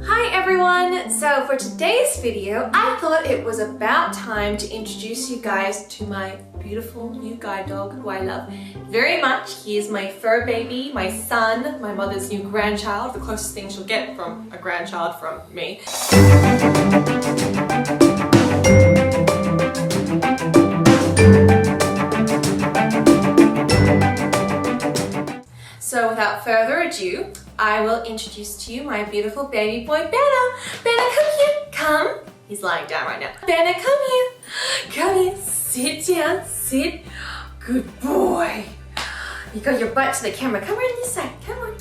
Hi everyone! So for today's video, I thought it was about time to introduce you guys to my beautiful new guide dog who I love very much. He is my fur baby, my son, my mother's new grandchild, the closest thing she'll get from a grandchild from me. So without further ado, I will introduce to you my beautiful baby boy, Banner. Banner, come here. Come. He's lying down right now. Banner, come here. Come here. Sit down. Sit. Good boy. You got your butt to the camera. Come around this side. Come on.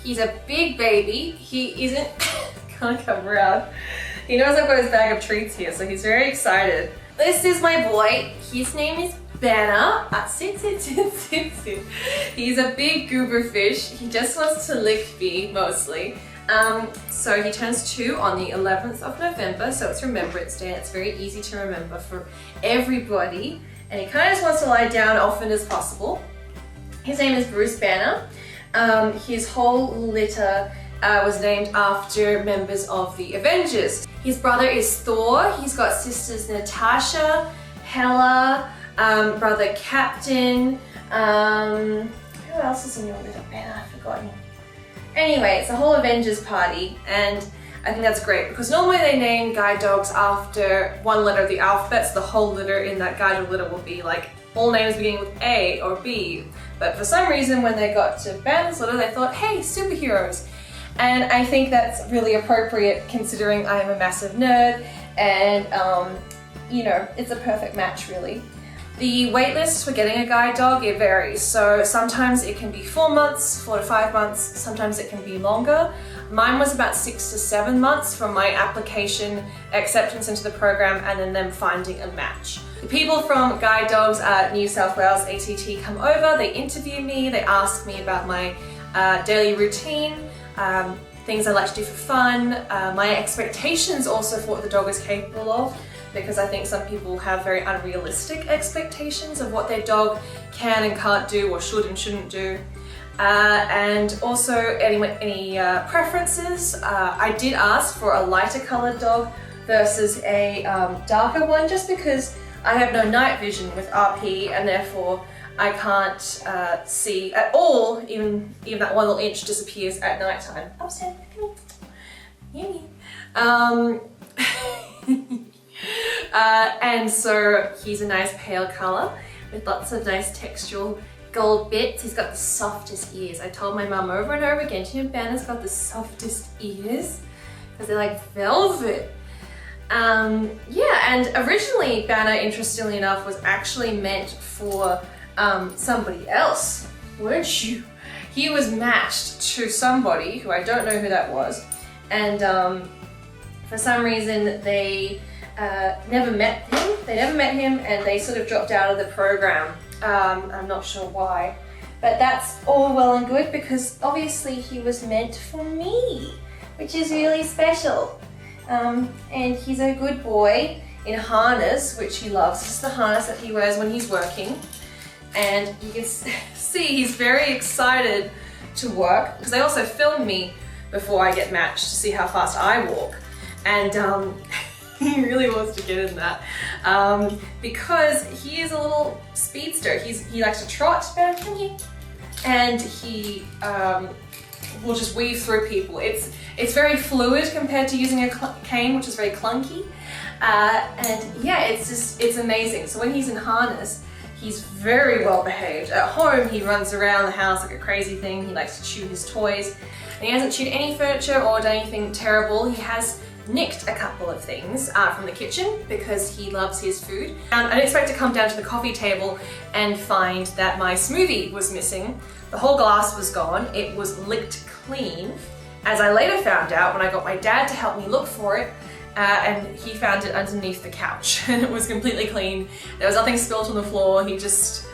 He's a big baby. He isn't... Can't come around. He knows I've got his bag of treats here, so he's very excited. This is my boy. His name is Banner. Sit. He's a big goober fish. He just wants to lick me mostly. So he turns 2 on the 11th of November, so it's Remembrance Day. It's very easy to remember for everybody. And he kind of just wants to lie down often as possible. His name is Bruce Banner. His whole litter was named after members of the Avengers. His brother is Thor. He's got sisters Natasha, Hela, brother Captain, who else is in your little band? I've forgotten. Anyway, it's a whole Avengers party, and I think that's great because normally they name guide dogs after one letter of the alphabet, so the whole litter in that guide dog litter will be like all names beginning with A or B. But for some reason, when they got to Banner's litter, they thought, hey, superheroes. And I think that's really appropriate considering I am a massive nerd, and you know, it's a perfect match really. The wait list for getting a guide dog, it varies. So sometimes it can be 4 months, 4 to 5 months, sometimes it can be longer. Mine was about 6 to 7 months from my application, acceptance into the program, and then them finding a match. The people from Guide Dogs at New South Wales ACT come over, they interview me, they ask me about my daily routine, things I like to do for fun, my expectations also for what the dog is capable of, because I think some people have very unrealistic expectations of what their dog can and can't do or should and shouldn't do. And also any preferences. I did ask for a lighter colored dog versus a darker one, just because I have no night vision with RP and therefore I can't see at all, even that 1 little inch disappears at night time. Upstairs, yummy. And so he's a nice pale color with lots of nice textural gold bits. He's got the softest ears. I told my mum over and over again, Banner's got the softest ears because they're like velvet. Yeah, and originally Banner, interestingly enough, was actually meant for somebody else, weren't you? He was matched to somebody who I don't know who that was, and for some reason they never met him, and they sort of dropped out of the program. I'm not sure why, but that's all well and good because obviously he was meant for me, which is really special. And he's a good boy in harness, which he loves. This is the harness that he wears when he's working, and you can see he's very excited to work because they also film me before I get matched to see how fast I walk, and he really wants to get in that because he is a little speedster. He likes to trot, and he will just weave through people. It's very fluid compared to using a cane, which is very clunky, and yeah, it's amazing. So when he's in harness, he's very well behaved. At home, he runs around the house like a crazy thing. He likes to chew his toys, and he hasn't chewed any furniture or done anything terrible. He has nicked a couple of things from the kitchen because he loves his food. I didn't expect to come down to the coffee table and find that my smoothie was missing. The whole glass was gone. It was licked clean, as I later found out when I got my dad to help me look for it, and he found it underneath the couch and it was completely clean. There was nothing spilt on the floor. He just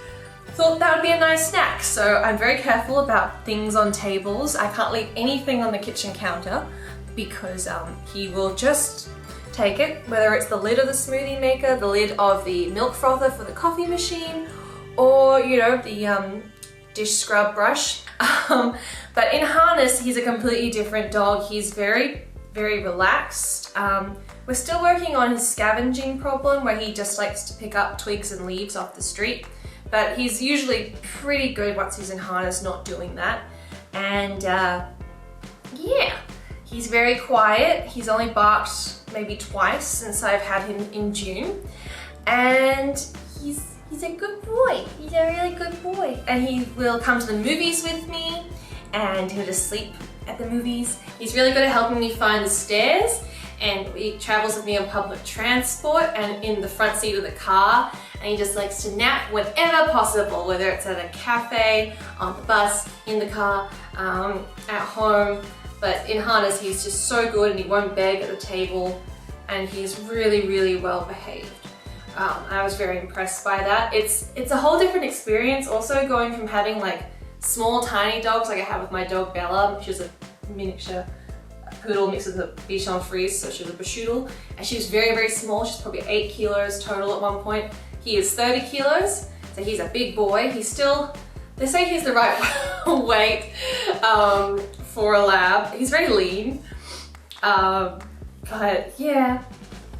thought that would be a nice snack. So I'm very careful about things on tables. I can't leave anything on the kitchen counter because he will just take it, whether it's the lid of the smoothie maker, the lid of the milk frother for the coffee machine, or you know, the dish scrub brush. But in harness, he's a completely different dog. He's very very relaxed. We're still working on his scavenging problem where he just likes to pick up twigs and leaves off the street, but he's usually pretty good once he's in harness not doing that. And yeah, he's very quiet. He's only barked maybe twice since I've had him in June, and he's a good boy. He's a really good boy. And he will come to the movies with me, and he'll just sleep at the movies. He's really good at helping me find the stairs, and he travels with me on public transport and in the front seat of the car, and he just likes to nap whenever possible, whether it's at a cafe, on the bus, in the car, at home. But in harness, he's just so good, and he won't beg at the table, and he's really, really well behaved. I was very impressed by that. It's a whole different experience also, going from having like small tiny dogs like I have with my dog Bella. She was a miniature poodle mixed with a Bichon Frise, so she was a Bashoodle, and she was very, very small. She's probably 8 kilos total at one point. He is 30 kilos, so he's a big boy. He's still, they say he's the right weight for a lab. He's very lean, but yeah,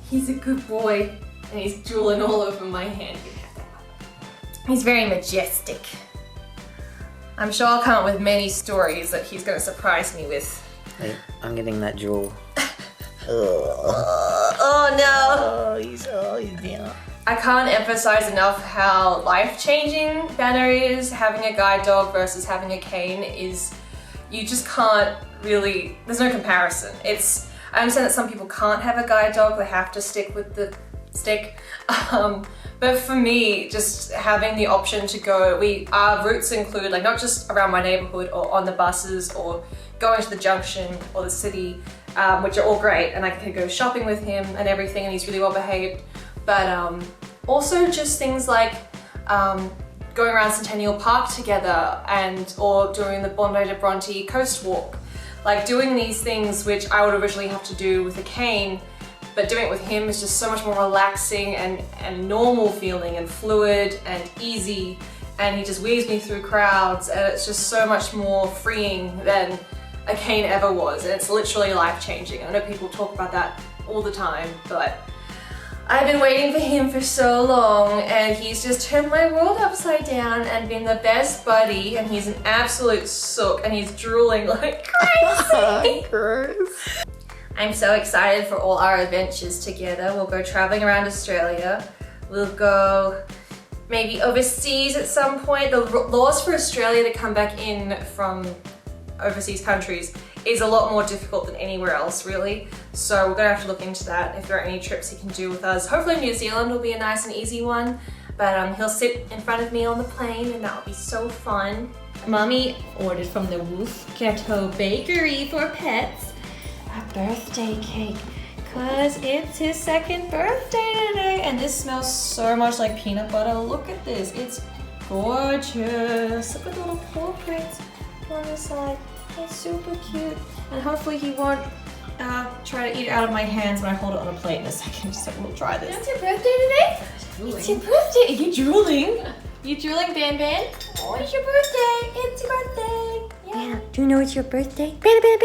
he's a good boy, and he's drooling all over my hand. He's very majestic. I'm sure I'll come up with many stories that he's going to surprise me with. Wait, I'm getting that drool. Oh no! Oh, he's down. I can't emphasize enough how life-changing Banner is. Having a guide dog versus having a cane is, you just can't really, there's no comparison. I understand that some people can't have a guide dog, they have to stick with the stick. But for me, just having the option to go, our routes include like not just around my neighborhood or on the buses or going to the junction or the city, which are all great, and I can go shopping with him and everything, and he's really well behaved. But also just things like going around Centennial Park together, or doing the Bondi to Bronte coast walk. Like doing these things which I would originally have to do with a cane, but doing it with him is just so much more relaxing and normal feeling and fluid and easy, and he just weaves me through crowds, and it's just so much more freeing than a cane ever was, and it's literally life-changing. I know people talk about that all the time, but I've been waiting for him for so long, and he's just turned my world upside down and been the best buddy, and he's an absolute sook, and he's drooling like crazy. Gross. I'm so excited for all our adventures together. We'll go traveling around Australia. We'll go maybe overseas at some point. The laws for Australia to come back in from overseas countries is a lot more difficult than anywhere else, really. So we're gonna have to look into that, if there are any trips he can do with us. Hopefully New Zealand will be a nice and easy one, but he'll sit in front of me on the plane, and that will be so fun. Mommy ordered from the Wolf Ghetto Bakery for pets a birthday cake, cause it's his 2nd birthday today, and this smells so much like peanut butter. Look at this, it's gorgeous. Look at the little paw prints on the side. It's super cute, and hopefully he won't try to eat it out of my hands when I hold it on a plate in a second. So we'll try this. It's your birthday today? It's your birthday. Are you drooling? You drooling, Ban Ban? Oh, it's your birthday. It's your birthday. Yeah. Banner, do you know it's your birthday? Banner, Banner,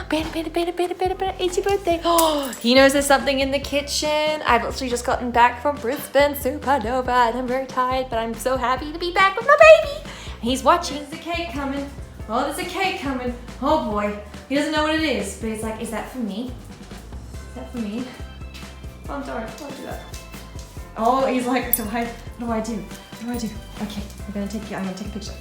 Banner. Banner, it's your birthday. Oh, he knows there's something in the kitchen. I've actually just gotten back from Brisbane Supernova, and I'm very tired, but I'm so happy to be back with my baby. He's watching. There's a cake coming. Oh, there's a cake coming. Oh boy. He doesn't know what it is, but he's like, is that for me? Is that for me? Oh, don't do that. Oh, he's like, what do I do? What do I do? Okay, I'm gonna take a picture.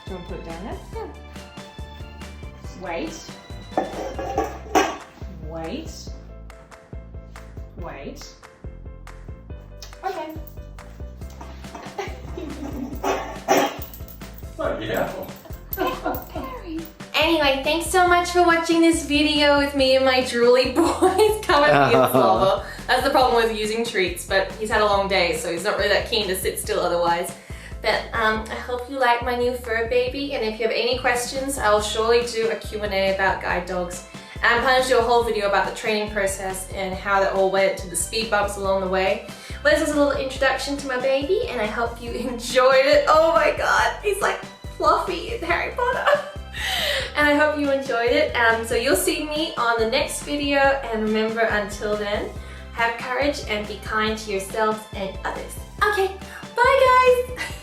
Do you want to put it down there? Yeah. Wait. Okay. Anyway, thanks so much for watching this video with me and my drooly boys. Come and be a slobber. That's the problem with using treats, but he's had a long day, so he's not really that keen to sit still otherwise. But I hope you like my new fur baby, and if you have any questions, I'll surely do a Q&A about guide dogs And I'm planning to do a whole video about the training process and how that all went, to the speed bumps along the way. But this is a little introduction to my baby, and I hope you enjoyed it. Oh my god, he's like fluffy in Harry Potter. And I hope you enjoyed it. So you'll see me on the next video, and remember, until then, have courage and be kind to yourselves and others. Okay, bye guys!